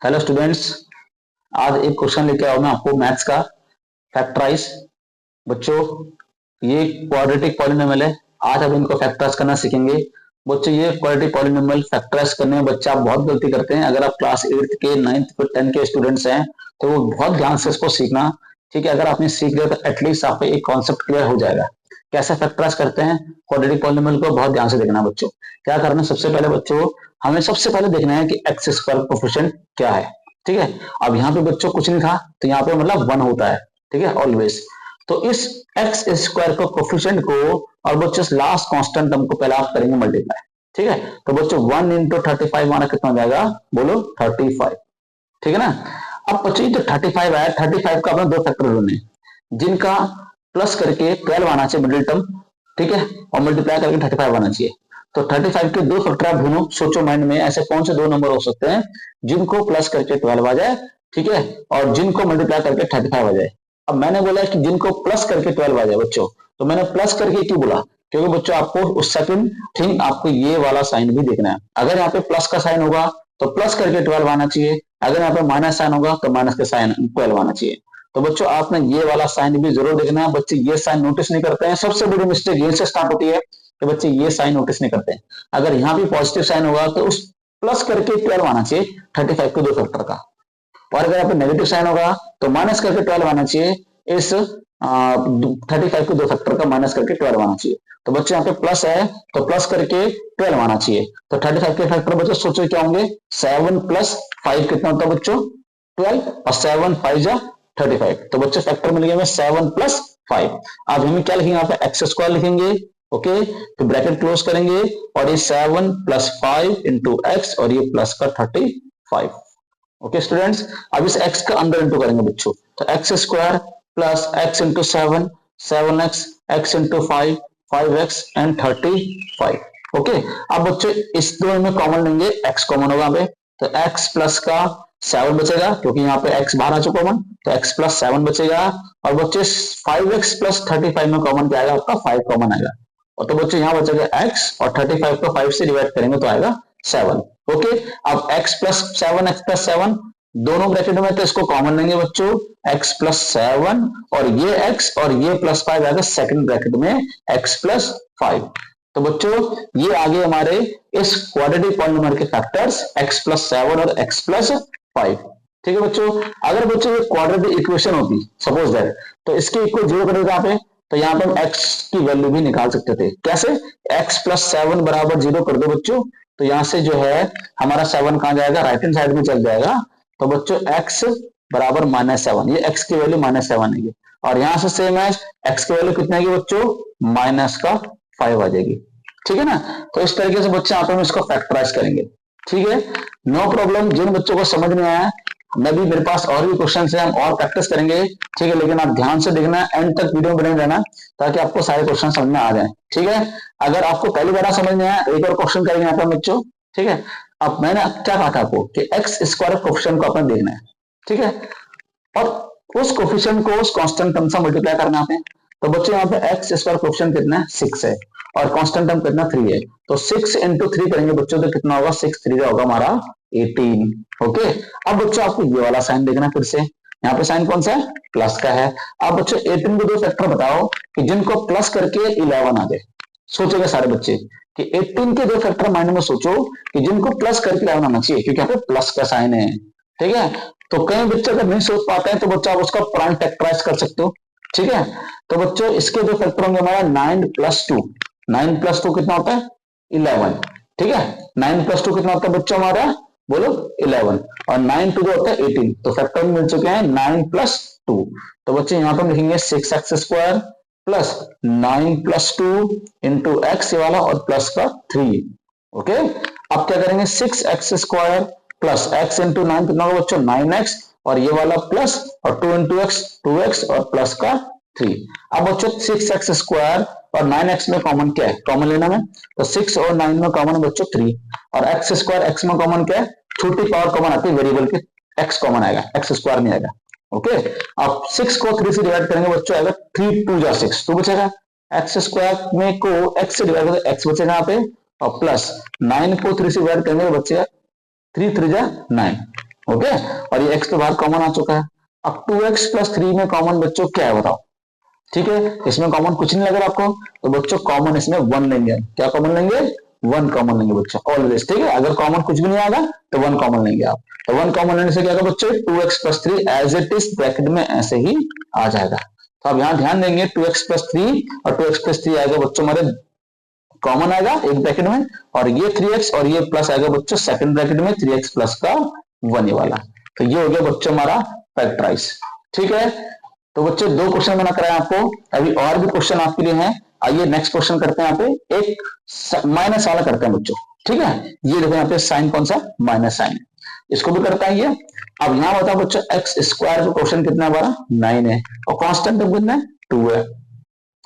Hello students. आज एक question लेके आओ मैं आपको मैथ्स का। फैक्टराइज। बच्चों, ये क्वाड्रेटिक पॉलिनोमियल है। आज हम इनको फैक्टराइज करना सीखेंगे। बच्चों, ये क्वाड्रेटिक पॉलिनोमियल फैक्टराइज करने में बच्चे आप बहुत गलती करते हैं। अगर आप क्लास 8 के 9th के 10 के स्टूडेंट्स हैं तो वो बहुत ध्यान से इसको सीखना। ठीक है, अगर आपने सीख लिया तो एटलीस्ट आपको एक कॉन्सेप्ट क्लियर हो जाएगा। कैसे फैक्टराइज करते हैं क्वाड्रेटिक पॉलिनोमियल को, बहुत ध्यान से देखना बच्चों। क्या करना है, सबसे पहले बच्चों हमें सबसे पहले देखना है कि एक्स स्क्वायर कोफिशिएंट क्या है। ठीक है, अब यहाँ पे बच्चों कुछ नहीं था तो यहाँ पे मतलब 1 होता है। ठीक है, ऑलवेज। तो इस एक्स स्क्वायर को कोफिशिएंट को और बच्चों लास्ट कांस्टेंट टर्म को पहले आप करेंगे मल्टीप्लाई। ठीक है, तो बच्चों 1 इंटू 35 माना कितना हो जाएगा, बोलो 35। ठीक है ना। अब बच्चों ये जो 35 आया, 35 का अपने दो फैक्टर ढूंढने जिनका प्लस करके 12 आना चाहिए मिडिल टर्म। ठीक है, और मल्टीप्लाई करके 35 आना चाहिए। तो 35 के दो फैक्टर आप ढूंढो, सोचो माइंड में ऐसे कौन से दो नंबर हो सकते हैं जिनको प्लस करके 12 आ जाए। ठीक है, और जिनको मल्टीप्लाई करके 35 आ जाए। अब मैंने बोला कि जिनको प्लस करके 12 आ जाए बच्चों, तो मैंने प्लस करके क्यों बोला, क्योंकि बच्चों आपको उस सेकंड थिंग आपको ये वाला साइन भी देखना है। अगर यहाँ पे प्लस का साइन होगा तो प्लस करके 12 आना चाहिए, अगर यहाँ पे माइनस साइन होगा तो माइनस का साइन 12 आना चाहिए। तो बच्चों आपने ये वाला साइन भी जरूर देखना है। बच्चे ये साइन नोटिस नहीं करते हैं, सबसे बड़ी मिस्टेक ये से स्टार्ट होती है कि बच्चे ये साइन नोटिस नहीं करते हैं। अगर यहाँ भी पॉजिटिव साइन होगा तो उस प्लस करके 12 आना चाहिए 35 के दो फैक्टर का, और अगर यहाँ पे नेगेटिव साइन होगा तो माइनस करके 12 आना चाहिए इस 35 के दो फैक्टर का, माइनस करके 12 आना चाहिए। तो बच्चे यहाँ पे प्लस है तो प्लस करके 12 आना चाहिए। तो 35 के फैक्टर बच्चों सोचो क्या होंगे, 7 प्लस 5 कितना होता है बच्चों, 12, और 7 5 जा 35। तो बच्चों फैक्टर मिल गया हमें 7 प्लस 5। अब हम क्या लिखेंगे, यहाँ पे एक्स स्क्वायर लिखेंगे। ओके, तो ब्रैकेट क्लोज करेंगे और ये 7 प्लस 5 इंटू एक्स और ये प्लस का 35। ओके स्टूडेंट्स, अब इस x का अंदर इंटू करेंगे बच्चों। तो x square plus x into 7, 7x, x into 5, 5x and 35। Okay, अब बच्चों इस दोनों में कॉमन लेंगे, x कॉमन होगा पे, तो x प्लस का 7 बचेगा क्योंकि यहाँ पे x बाहर आ चुका कॉमन, तो x प्लस 7 बचेगा। और बच्चे 5x प्लस 35 में कॉमन क्या आएगा आपका, 5 कॉमन आएगा। और तो बच्चों यहाँ बचेगा x और 35 को 5 से डिवाइड करेंगे तो आएगा 7। ओके, अब x प्लस 7, x प्लस 7 दोनों ब्रैकेट में, तो इसको कॉमन लेंगे बच्चों, x प्लस 7 और ये x और ये प्लस 5 आएगा सेकंड ब्रैकेट में x प्लस 5। तो बच्चों ये आगे हमारे इस क्वाड्रेटिक पॉलिनोमियल के फैक्टर्स x प्लस 7 और x प्लस 5। ठीक है बच्चों, अगर बच्चों ये क्वाड्रेटिक इक्वेशन होती सपोज दैट, तो इसके इक्वल जीरो कर देते यहाँ पे, तो यहाँ पे हम x की वैल्यू भी निकाल सकते थे। कैसे, x प्लस 7 बराबर 0 कर दो बच्चों, तो यहां से जो है हमारा 7 कहां जाएगा, राइट हैंड साइड में चल जाएगा। तो बच्चों x बराबर -7, ये x की वैल्यू -7 है। और यहां से सेम है, x की वैल्यू कितनी आएगी बच्चों, -5 आ जाएगी। ठीक है ना। तो इस तरीके से बच्चे आप हम इसको फैक्टराइज करेंगे। ठीक है, नो प्रॉब्लम। जिन बच्चों को समझ में आया, मैं भी, मेरे पास और भी क्वेश्चन है, हम और प्रैक्टिस करेंगे। ठीक है, लेकिन आप ध्यान से देखना, एंड तक वीडियो बने रहना ताकि आपको सारे क्वेश्चन समझ में आ जाए। ठीक है, अगर आपको पहली बार समझ में आया, एक और क्वेश्चन करेंगे यहाँ पे बच्चों। ठीक है, अब मैंने क्या कहा था आपको कि एक्स स्क्वायर कोफिशिएंट को आपने देखना है। ठीक है, और उस कोफिशिएंट को उस कांस्टेंट टर्म से मल्टीप्लाई करना है। तो बच्चों यहाँ पे एक्स स्क्वायर कोफिशिएंट कितना है, 6 है, और कांस्टेंट टर्म कितना 3 है। तो 6 इंटू 3 करेंगे बच्चों तो कितना होगा, 6 3 होगा हमारा 18। ओके, अब बच्चों आपको ये वाला साइन देखना, फिर से यहाँ पे साइन कौन सा है, प्लस का है। अब बच्चों 18 के दो फैक्टर बताओ कि जिनको प्लस करके 11 आ जाए। सोचेगा सारे बच्चे कि 18 के दो फैक्टर माइंड में सोचो कि जिनको प्लस करके 11 आना चाहिए, क्योंकि यहाँ पे प्लस का साइन है। ठीक है, तो कई बच्चे अगर नहीं सोच पाते हैं तो बच्चा आप उसका प्राइम फैक्टराइज कर सकते हो। ठीक है, तो बच्चों इसके दो फैक्टर होंगे हमारा 9 प्लस 2। 9 प्लस 2 कितना होता है, 11। ठीक है, 9 प्लस 2 कितना होता है बच्चों हमारा, बोलो 11, और 9 2 होता है 18। तो फैक्टर मिल चुके हैं 9 प्लस 2। तो बच्चे यहाँ पर लिखेंगे 6x square plus 9 plus 2 into x वाला और प्लस का 3। ओके, अब क्या करेंगे, 6x square plus x into 9 कितना होगा बच्चों, 9x, और ये वाला प्लस, और 2 इंटू एक्स 2x और प्लस का 3। अब बच्चों 6x स्क्वायर और 9x में कॉमन क्या है, कॉमन लेना में, तो 6 और 9 में कॉमन बच्चों 3, और x स्क्वायर x में कॉमन क्या है, छोटी पावर कॉमन आती है वेरिएबल के, x कॉमन आएगा, x स्क्वायर नहीं आएगा। ओके, अब 6 को 3 से डिवाइड करेंगे बच्चों, आएगा 3 2 जा 6, 2 बचेगा। x स्क्वायर में को x से डिवाइड करेंगे, x बचेगा यहाँ पे, और प्लस 9 को 3 से डिवाइड करेंगे बच्चेगा 3 3 जा 9। ओके, और ये x तो बाहर कॉमन आ चुका है। अब 2x प्लस 3 में कॉमन बच्चों क्या है बताओ। ठीक है, इसमें कॉमन कुछ नहीं लग रहा आपको, तो बच्चों कॉमन इसमें 1 लेंगे। क्या कॉमन लेंगे? 1 कॉमन लेंगे बच्चों ऑलवेज। ठीक है, अगर कॉमन कुछ भी नहीं आएगा तो 1 कॉमन लेंगे आप। तो 1 कॉमन लेने से क्या होगा बच्चों, 2x plus 3 as it is bracket में ऐसे ही आ जाएगा। तो आप यहाँ ध्यान देंगे 2x प्लस 3 और 2x प्लस 3 आएगा बच्चों हमारे कॉमन आएगा एक ब्रैकेट में, और ये 3x और ये प्लस आएगा बच्चों सेकंड ब्रैकेट में 3x प्लस का 1 वाला। तो ये हो गया बच्चों हमारा फैक्टराइज। ठीक है, तो बच्चों 2 क्वेश्चन मैंने कराया आपको, अभी और भी क्वेश्चन आपके लिए हैं। आइए नेक्स्ट क्वेश्चन करते हैं। यहाँ पे एक माइनस वाला करते हैं बच्चों। ठीक है, ये देखो यहाँ पे साइन कौन सा, माइनस साइन, इसको भी करता है ये। अब यहाँ बताओ बच्चों एक्स स्क्वायर का क्वेश्चन कितना है हमारा, 9 है, और कांस्टेंट टर्म कितना है, 2 है।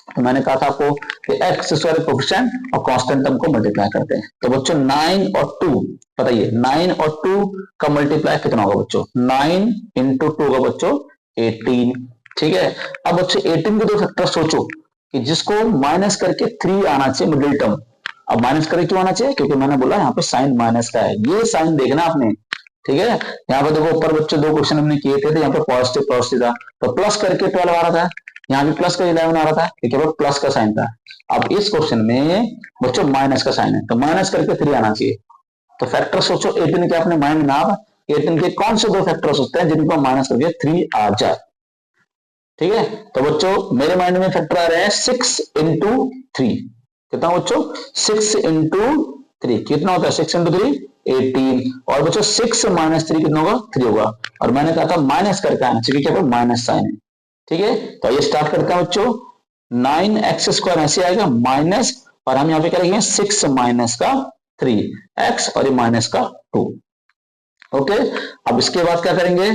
तो मैंने कहा था आपको कि एक्स स्क्वायर कोएफिशिएंट और कांस्टेंट टर्म को मल्टीप्लाई करते हैं। तो बच्चों 9 और 2 बताइए, 9 और 2 का मल्टीप्लाई कितना होगा बच्चों, 9 इंटू 2 होगा बच्चों 18। ठीक है, अब बच्चों 18 के 2 फैक्टर सोचो कि जिसको माइनस करके 3 आना चाहिए मिडिल टर्म। अब माइनस करके क्यों आना चाहिए, क्योंकि मैंने बोला यहाँ पे साइन माइनस का है, ये साइन देखना आपने। ठीक है, यहाँ पे देखो ऊपर बच्चों 2 क्वेश्चन हमने किए थे, तो यहाँ पे पॉजिटिव पॉजिटिव था, तो प्लस करके 12 आ रहा था, यहाँ भी प्लस का 11 आ रहा था, क्योंकि प्लस का साइन था। अब इस क्वेश्चन में बच्चों माइनस का साइन है, तो माइनस करके 3 आना चाहिए। तो फैक्टर सोचो 18 के अपने माइंड में, आप 18 के कौन से 2 फैक्टर सोचते हैं जिनको माइनस करके 3 आ जाए। ठीक है, तो बच्चों मेरे माइंड में फैक्टर आ रहे हैं 6 इंटू 3। कितना बच्चों, 6 इंटू 3 कितना होता है, 6 इंटू 3 18, और बच्चों 6 माइनस 3 कितना होगा, 3 होगा। और मैंने कहा था माइनस करके आना चाहिए, क्या माइनस साइन है। ठीक है, तो ये स्टार्ट करते हैं बच्चों, 9x स्क्वायर ऐसे आएगा माइनस, और हम यहाँ पे क्या लिखेंगे 6 माइनस का 3x और ये माइनस का 2। ओके, अब इसके बाद क्या करेंगे,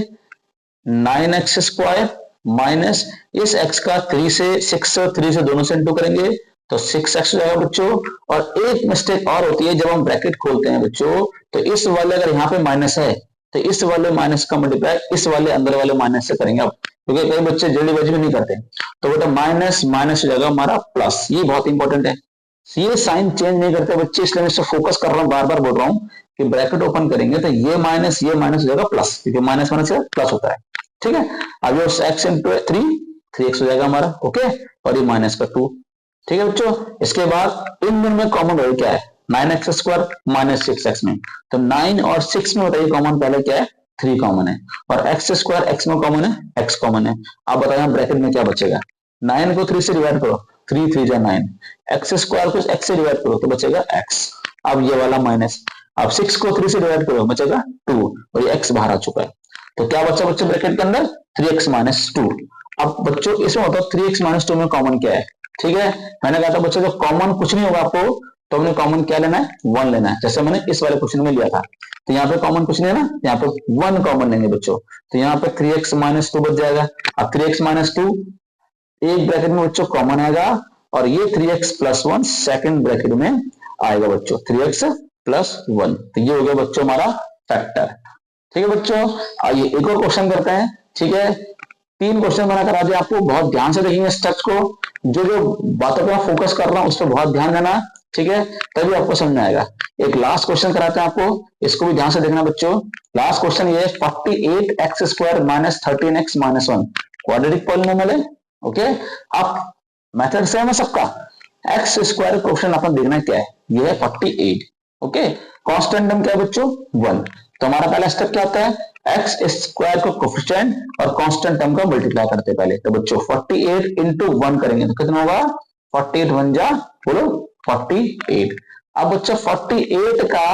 9x स्क्वायर माइनस इस x का 3 से 6 और 3 से दोनों से इंटू करेंगे तो 6x हो जाएगा बच्चों। और एक मिस्टेक और होती है जब हम ब्रैकेट खोलते हैं बच्चों, तो इस वाले अगर यहाँ पे माइनस है तो इस वाले माइनस का मल्टीप्लाई इस वाले अंदर वाले माइनस से करेंगे आप, क्योंकि कई बच्चे जल्दीबाजी में नहीं करते। तो बेटा माइनस माइनस हो जाएगा हमारा प्लस, ये बहुत इंपॉर्टेंट है, ये साइन चेंज नहीं करते बच्चे, इसलिए मैं इससे फोकस कर रहा हूँ, बार बार बोल रहा हूँ कि ब्रैकेट ओपन करेंगे तो ये माइनस हो जाएगा प्लस, क्योंकि माइनस माइनस से प्लस होता है। ठीक है, अब ये एक्स इंटू 3x हो जाएगा हमारा। ओके, और ये माइनस का 2। ठीक है बच्चों, इसके बाद इन दोनों में कॉमन वैल्यू क्या है, 9x स्क्वायर माइनस 6x में, तो 9 और 6 में बताइए कॉमन पहले क्या है, 3 कॉमन है, और एक्स स्क्वायर x में कॉमन है, x कॉमन है। आप बताइए ब्रैकेट में क्या बचेगा, 9 को 3 से डिवाइड करो, 3 3 जा 9, एक्स स्क्वायर को x से डिवाइड करो तो बचेगा x, अब ये वाला माइनस, अब 6 को 3 से डिवाइड करो बचेगा 2, और ये x बाहर आ चुका है। तो क्या बच्चा बच्चों ब्रैकेट के अंदर 3x माइनस 2। अब बच्चों इसमें बताओ 3x माइनस 2 में कॉमन क्या है। ठीक है, मैंने कहा था बच्चों जब कॉमन कुछ नहीं होगा आपको तो हमने कॉमन क्या लेना है, 1 लेना है, जैसे मैंने इस वाले क्वेश्चन में लिया था। तो यहाँ पे कॉमन कुछ नहीं है ना, यहाँ पे 1 कॉमन लेंगे बच्चों, तो यहाँ पे 3x माइनस 2 बच जाएगा। अब 3x माइनस 2 एक ब्रैकेट में बच्चों कॉमन आएगा, और ये 3x प्लस 1 सेकेंड ब्रैकेट में आएगा बच्चों, 3x प्लस 1। तो ये हो गया बच्चों हमारा फैक्टर। ठीक है बच्चों, आइए एक और क्वेश्चन करते हैं। ठीक है, 3 क्वेश्चन मैंने करा दिया आपको, बहुत ध्यान से देखेंगे स्टेप्स को, जो जो बातों पर फोकस कर रहा हूं उस पर बहुत ध्यान देना। ठीक है, तभी आपको समझ में आएगा। एक लास्ट क्वेश्चन कराते हैं आपको, इसको भी ध्यान से देखना बच्चों। लास्ट क्वेश्चन ये है 48x square minus 13x minus 1 quadratic polynomial है। ओके, आप मेथड सेम है सबका, एक्स स्क्वायर क्वेश्चन अपन देखना क्या है, ये है 48। ओके, कांस्टेंट टर्म क्या है बच्चों, 1। तो हमारा पहला स्टेप क्या होता है, एक्स स्क्वायर को कोफिशिएंट और कांस्टेंट टर्म का मल्टीप्लाई करते हैं पहले। तो बच्चों 48 इंटू 1 करेंगे तो कितना होगा, 48 1 जा बोलो 48। अब बच्चों 48 का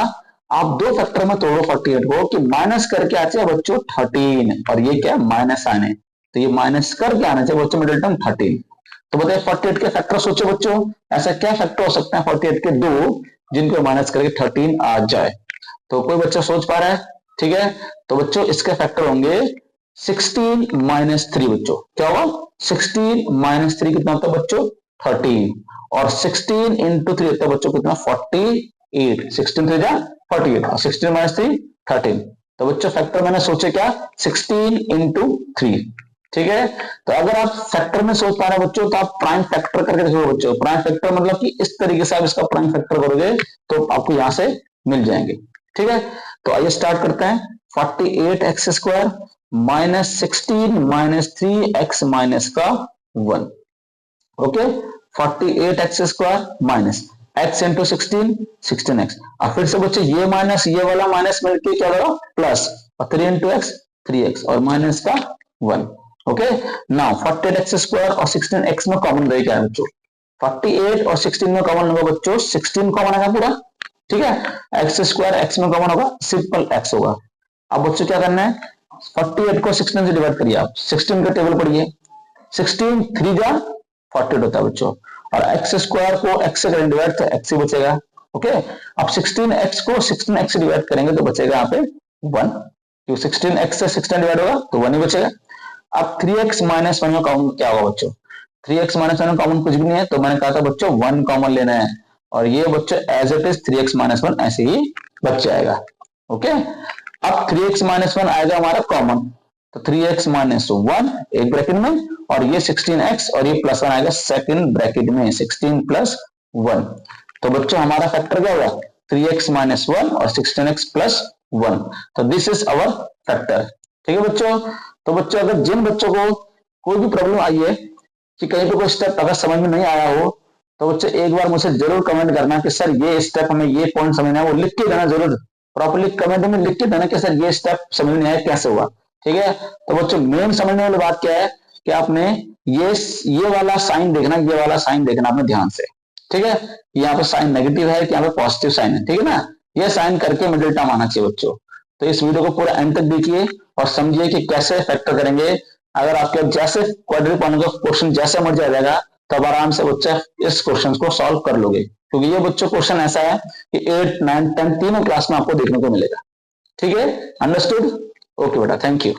आप 2 फैक्टर में तोड़ो 48 को, कि माइनस करके आते हैं बच्चों 13, और ये क्या माइनस साइन है, तो ये माइनस करके आना चाहिए बच्चों मिडिल टर्म 13। तो बताइए 48 के फैक्टर सोचो बच्चों, ऐसा क्या फैक्टर हो सकते हैं 48 के 2 जिनको माइनस करके 13 आ जाए। तो कोई बच्चा सोच पा रहा है। ठीक है, तो बच्चों इसके फैक्टर होंगे 16 माइनस 3 बच्चों, क्या होगा 16 माइनस 3 कितना होता है बच्चों 13, और 16 इंटू 3 होता है बच्चों कितना 48, 16 3 जा 48 और 16 माइनस 3 13। तो बच्चों फैक्टर मैंने सोचे क्या 16 इंटू 3। ठीक है, तो अगर आप फैक्टर में सोच पा रहे हैं बच्चों तो आप प्राइम फैक्टर करके देखो बच्चों। प्राइम फैक्टर मतलब कि इस तरीके से आप इसका प्राइम फैक्टर करोगे तो आपको यहां से मिल जाएंगे। ठीक है, तो आइए स्टार्ट करते हैं। 48x² minus 16 minus 3x minus का 1। Okay, 48x² minus x into 16x। अब फिर से बच्चे ये माइनस ये वाला माइनस मिलकर क्या होगा प्लस, और 3 इंटू एक्स 3x और माइनस का 1। ओके, नाउ 48x² और 16x में कॉमन रह क्या है बच्चों, 48 और 16 में कॉमन होगा बच्चों 16 कॉमन आएगा पूरा, ठीक है। x² x में कॉमन होगा, सिंपल x होगा। अब बच्चों क्या करना है, 48 को 16 से डिवाइड करिए, आप 16 का टेबल पढ़िए, 16 3 जा 48 होता है बच्चों, और x² को x से करेंगे डिवाइड तो x ही बचेगा। ओके, अब 16x को 16x से डिवाइड करेंगे तो बचेगा यहाँ पे 1, क्यों 16x से 16 डिवाइड होगा तो 1 ही बचेगा। अब 3x माइनस 1 में कॉमन क्या होगा बच्चों, 3x माइनस 1 में कॉमन कुछ भी नहीं है, तो मैंने कहा था बच्चों 1 कॉमन लेना है, और ये बच्चों as it is 3x minus 1 ऐसे ही बच जाएगा। ओके, अब 3x माइनस 1 आएगा हमारा कॉमन, तो 3x माइनस 1 एक ब्रैकेट में, और ये 16x और ये प्लस 1 आएगा सेकंड ब्रैकेट में, 16 प्लस 1। तो बच्चों हमारा फैक्टर क्या होगा, 3x माइनस 1 और 16x प्लस 1। तो दिस इज अवर फैक्टर, ठीक है बच्चों। तो बच्चों अगर जिन बच्चों को कोई भी प्रॉब्लम आई है कि कहीं पे कोई स्टेप अगर समझ में नहीं आया हो, तो बच्चों एक बार मुझे जरूर कमेंट करना कि सर ये स्टेप हमें ये पॉइंट समझना है, वो लिख के देना जरूर, प्रॉपर्ली कमेंट में लिख के देना कि सर ये स्टेप समझ में आया कैसे हुआ, ठीक है। तो बच्चों मेन समझने वाली बात क्या है कि आपने ये वाला साइन देखना, ये वाला साइन देखना आपने ध्यान से, ठीक है। यहाँ पे साइन नेगेटिव है कि यहाँ पे पॉजिटिव साइन है, ठीक है ना, ये साइन करके मिडिल टर्म आना चाहिए बच्चों। तो इस वीडियो को पूरा एंड तक देखिए और समझिए कि कैसे फैक्टर करेंगे। अगर आपके जैसे क्वाड्रेटिक पॉलिनोमियल का क्वेश्चन जैसे मर्जी आ जाएगा, तब आराम से बच्चा इस क्वेश्चन को सॉल्व कर लोगे, क्योंकि ये बच्चों क्वेश्चन ऐसा है कि 8, 9, 10 तीनों क्लास में आपको देखने को मिलेगा, ठीक है। अंडरस्टूड? ओके बेटा, थैंक यू।